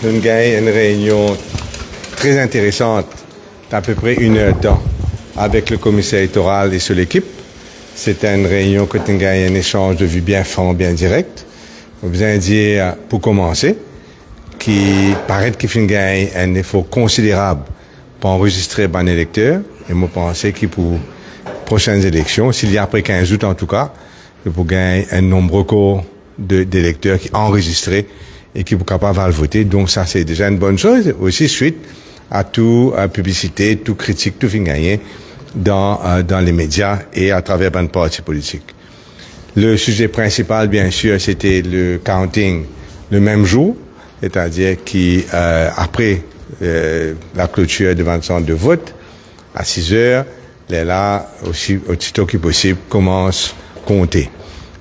nous avons une réunion très intéressante d'à peu près 1 heure de temps avec le commissaire électoral et sur l'équipe. C'était une réunion que nous avons un échange de vues bien franc, bien direct. Je vous dire, pour commencer, qui paraît qu'il fait un effort considérable pour enregistrer un électeur. Et moi, je pense que pour prochaines élections, s'il y a après 15 août en tout cas, pour gagner un nombre record d'électeurs qui enregistrés et qui sont capables de voter. Donc ça, c'est déjà une bonne chose. Aussi, suite à toute publicité, toute critique, tout fin gagné dans les médias et à travers un parti politique. Le sujet principal, bien sûr, c'était le counting le même jour, c'est-à-dire après la clôture devant le centre de vote, à 6 heures, là, aussitôt que possible, commence à compter.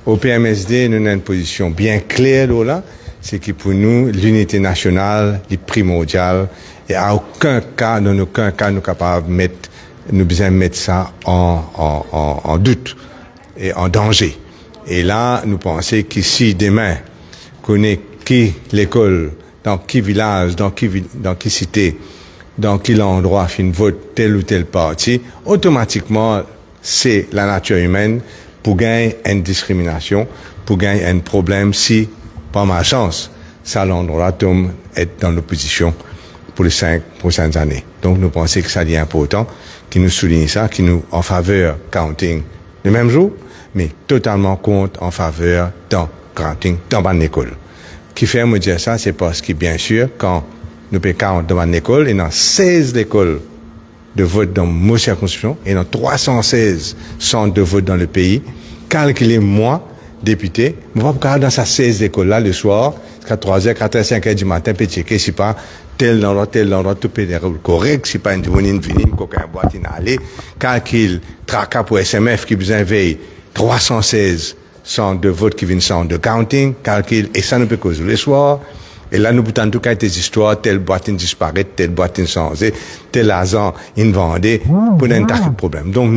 Au PMSD, nous avons une position bien claire là, c'est que pour nous, l'unité nationale est primordiale et à aucun cas, dans aucun cas, nous sommes capables de mettre ça en doute et en danger. Et là, nous pensons que si demain, connaît qui l'école, dans qui village, dans qui cité, dans quel endroit fin vote tel ou tel parti, automatiquement, c'est la nature humaine pour gagner une discrimination, pour gagner un problème si, par malchance, ça l'endroit tombe être dans l'opposition pour les 5 prochaines années. Donc, nous pensons que ça est important, qu'il nous souligne ça, qu'il nous en faveur counting le même jour, mais totalement contre en faveur dans counting dans une école. Qui fait me dire ça, c'est parce que, bien sûr, quand nous payons dans une école, et dans 16 écoles de vote dans nos circonscriptions, et dans 316 centres de vote dans le pays, calculez moi, député, je ne vais pas dans ces 16 écoles-là le soir, jusqu'à 3h, 4h, 5h du matin, pour checker si pas tel endroit, tout peut être correct, si pas une venue, qu'aucun boîte aller, calcul, tracas pour SMF qui besoin veille, 316 centres de vote qui viennent centre de counting, calcul, et ça ne peut causer le soir. Et là, nous pouvons en tout cas des histoires, telle boîte disparaît, telle boîte changée, tel agent vendé, pour un tas de problèmes. Donc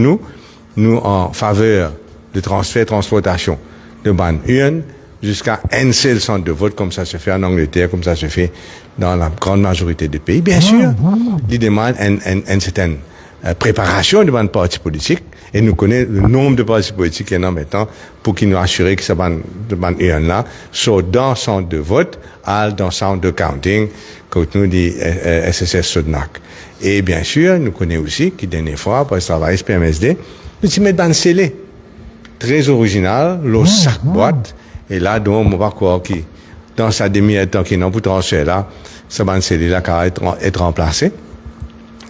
nous en faveur de transportation de ban urne jusqu'à un seul centre de vote, comme ça se fait en Angleterre, comme ça se fait dans la grande majorité des pays. Bien sûr, il demande une certaine préparation devant un parti politique, et nous connaissons le nombre de partis politiques qu'il y en a maintenant pour qu'ils nous assurent que ce ban urne-là soit dans le centre de vote, dans le centre de counting, comme nous dit SSS Sodnac. Et bien sûr, nous connaissons aussi que dernière fois, pour le travail PMSD, nous y mettons dans scellé. Très original, le sac boîte, et là, donc, on va croire que dans sa demi-temps qui n'ont pas transfert là, ce ban scellé-là va être remplacé.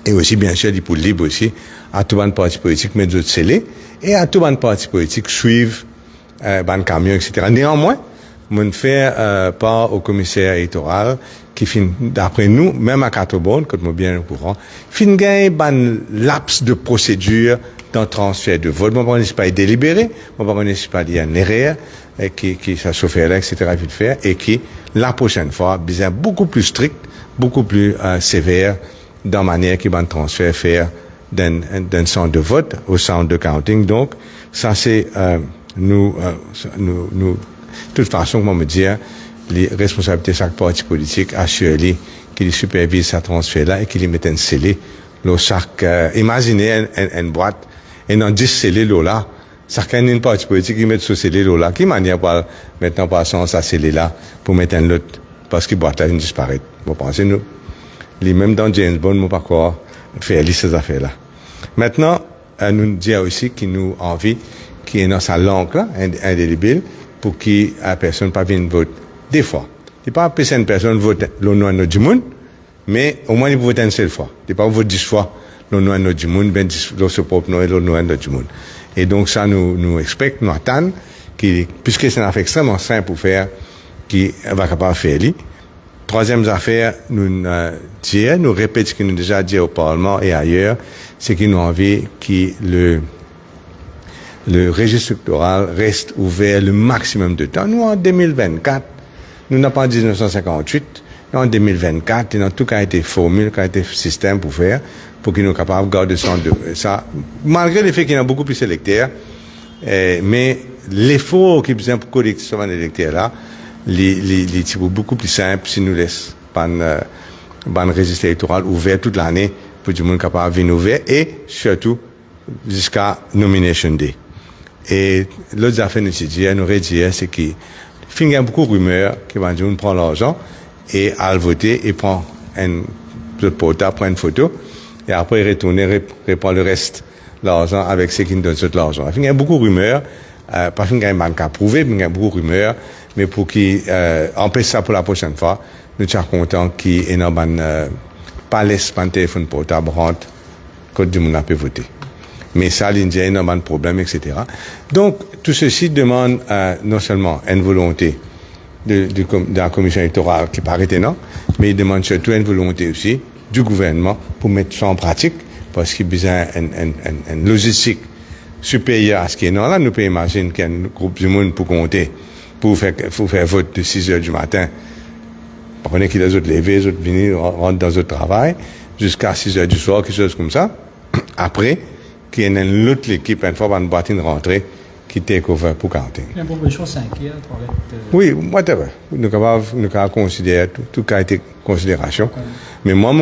Et aussi, bien sûr, il pour libre aussi, à tout le parti politique, mettre d'autres scellés, et à tout le parti politique suivre, ban camion, etc. Néanmoins, on fait part au commissaire électoral qui fin, d'après nous, même à 4 bornes, comme nous bien au courant, fin gagne ban laps de procédure dans transfert de vote. Moi, je ne pas délibéré, moi, je ne pas il y a une erreur, qui ça se fait là, etc., vite faire, et qui, la prochaine fois, besoin beaucoup plus strict, beaucoup plus sévère, dans la manière qu'il va un transfert faire d'un centre de vote au centre de counting. Donc, ça c'est de toute façon, comment me dire, les responsabilités de chaque parti politique assurent qu'il supervise ce transfert-là et qu'il y mette un scellé. Imaginez une boîte et dans 10 scellés là, chacun parti politique qui met ce scellé là, qui manière par maintenant passons à scellé-là pour mettre un autre, parce que boîte là vient disparaître. Vous pensez nous? Même dans James Bond, nous pas quoi faire ces affaires-là. Maintenant, nous disons aussi qu'il nous envie, qui est dans sa langue là, indélébile, pour que la personne pas vienne voter. Des fois, il pas empêcher une personne voter le nom du monde, mais au moins il vote une seule fois. Il pas voter 10 fois le nom du monde, ben ce propre nom et le nom du monde. Et donc ça nous expecte, nous attend, puisque c'est une affaire extrêmement simple pour faire, qui va capable faire lui. Troisième affaire, nous répétons ce que nous déjà dit au Parlement et ailleurs, c'est qu'ils nous envie que le registre électoral reste ouvert le maximum de temps. Nous, en 2024, nous n'avons pas en 1958, nous, en 2024, il y a tout qui a été formule, qui a été système pour faire, pour qu'ils nous soient capables de garder ça, malgré le fait qu'il y a beaucoup plus d'électeurs, mais l'effort qui est besoin pour collecter ce électeur là, les beaucoup plus simple si nous laisse ban registre électoral ouvert toute l'année pour du monde capable de venir ouvert et surtout jusqu'à nomination day. Et l'autre affaire nous dit, c'est qu'il y a beaucoup de rumeurs que on prend l'argent et à le voter et prend un portable, prend une photo et après il retourne reprend le reste l'argent avec ceux qui nous donnent tout l'argent. Il y a beaucoup de rumeurs, pas qu'il y a un cas prouvé, mais il y a beaucoup de rumeurs, mais pour qu'il empêche ça pour la prochaine fois, nous sommes contents qu'il y ait pas laisse un téléphone portable rentre quand du monde a pu voter. Mais ça, l'Indien, il y a un problème, etc. Donc, tout ceci demande non seulement une volonté de la commission électorale qui paraît énorme, mais il demande surtout une volonté aussi du gouvernement pour mettre ça en pratique, parce qu'il y a besoin d'une logistique supérieure à ce qui est non. Là, nous pouvons imaginer qu'il y a un groupe du monde pour compter, pour faire vote de 6 heures du matin. Par contre, les autres levés, les autres venir, rentrent dans leur travail, jusqu'à 6 heures du soir, quelque chose comme ça. Après, qu'il y ait une autre équipe, une fois, dans une boîte de rentrée, qui take over pour counting. Il y a une proposition 5 hier, Oui, whatever. Nous avons considéré tout cas été considération. Mais moi,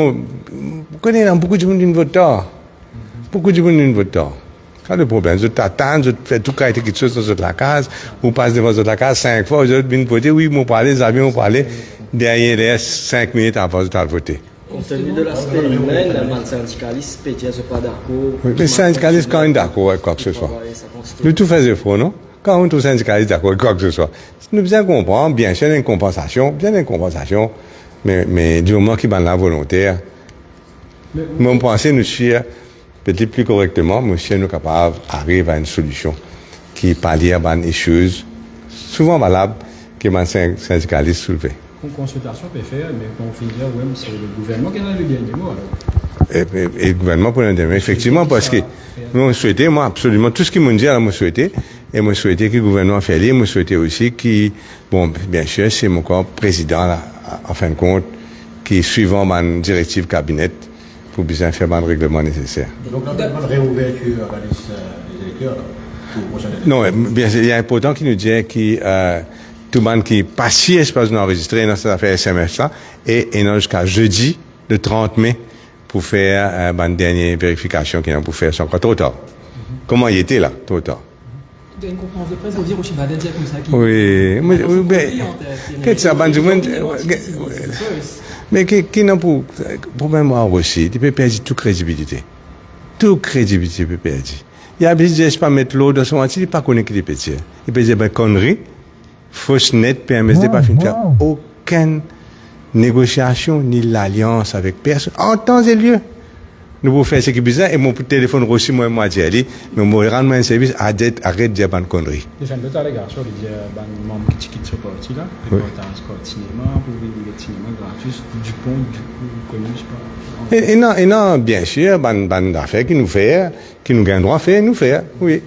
je connais beaucoup de gens qui votent tard. Beaucoup de gens qui votent tard. C'est le problème. Je t'attends, je fais tout cas quelque chose dans la case, vous passez devant la case 5 fois, vous venez voter, oui, vous parlez, les amis, vous parlez, derrière les 5 minutes avant de voter. Compte tenu de l'aspect humain, les syndicalistes ne sont pas d'accord. Oui, les syndicalistes, quand ils sont d'accord avec quoi que ce soit. Nous tout faisons faux, non? Quand on est syndicaliste d'accord avec quoi que ce soit. Nous bien comprendre, bien sûr, une compensation, mais du moment qu'il y a la volontaire, mais on pensait nous suivre peut-être plus correctement, mais si nous sommes capables d'arriver à une solution qui pallie à des choses souvent valables que les syndicalistes soulevés. Une consultation peut faire, mais on finit dire, oui, c'est le gouvernement qui a le dernier mot. Alors. Et le gouvernement pour le dernier mot, effectivement, parce que moi, souhaitais, moi, absolument, tout ce qu'ils m'ont dit, alors, moi, souhaitais, et moi, souhaitais que le gouvernement fasse lire, moi, souhaitais aussi qu'il, bon, bien sûr, c'est mon corps président, là, en fin de compte, qui est suivant ma directive cabinet pour bien faire le règlement nécessaire. Donc, là, on réouverture à la liste des électeurs, pour prochaine élection. Non, bien, il y a un important qui nous dit que, tout le monde qui passe espace d'enregistrer dans cette affaire SMS là et non jusqu'à jeudi le 30 mai pour faire une dernière vérification qui est pour faire son encore trop tard. Comment il était là, trop tard? Il y a une conférence de presse, vous dire aussi, dire comme ça. Oui, mais qu'est-ce que ça, mais qui n'a pas problème à aussi, il peut perdre toute crédibilité. Toute crédibilité peut perdre. Il y a besoin de pas mettre l'eau dans son entier, il ne pas connaître qu'il est petit. Il peut dire ben connerie. Fausse net PMSD pas fin de faire aucune négociation ni l'alliance avec personne en temps et lieu. Nous pouvons faire ce qui est bizarre et mon téléphone aussi moi dit allez mais moi rendre un service arrête de dire bonne connerie. Déjà de ta les garçons il dit ban membre qui quitte ce parti là pour transport cinéma pour venir le cinéma gratuit du pont du coup connu et non bien sûr ban affaire qui nous fait qui nous gagne droit faire nous faire oui.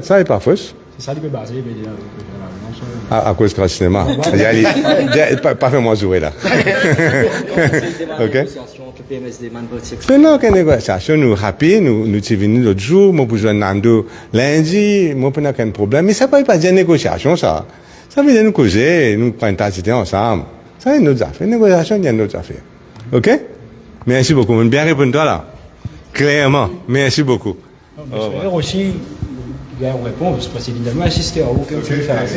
Ça est pas fausse. C'est ça qui peut baser mais à cause du cinéma. Pas fait moi jouer là. Ok? Mais non, quelle négociation, nous rapide, nous sommes venus l'autre jour, moi pour jouer Nando lundi, moi pour n'aucun problème. Mais ça ne veut pas dire négociation, ça. Ça veut dire nous causer, nous prendre ta cité ensemble. Ça, c'est notre affaire. Négociation, il y a notre affaire. Ok? Merci beaucoup. On bien répondre toi là. Clairement. Merci beaucoup. J'espère aussi, il y a une réponse, parce que évidemment, assister à aucune différence.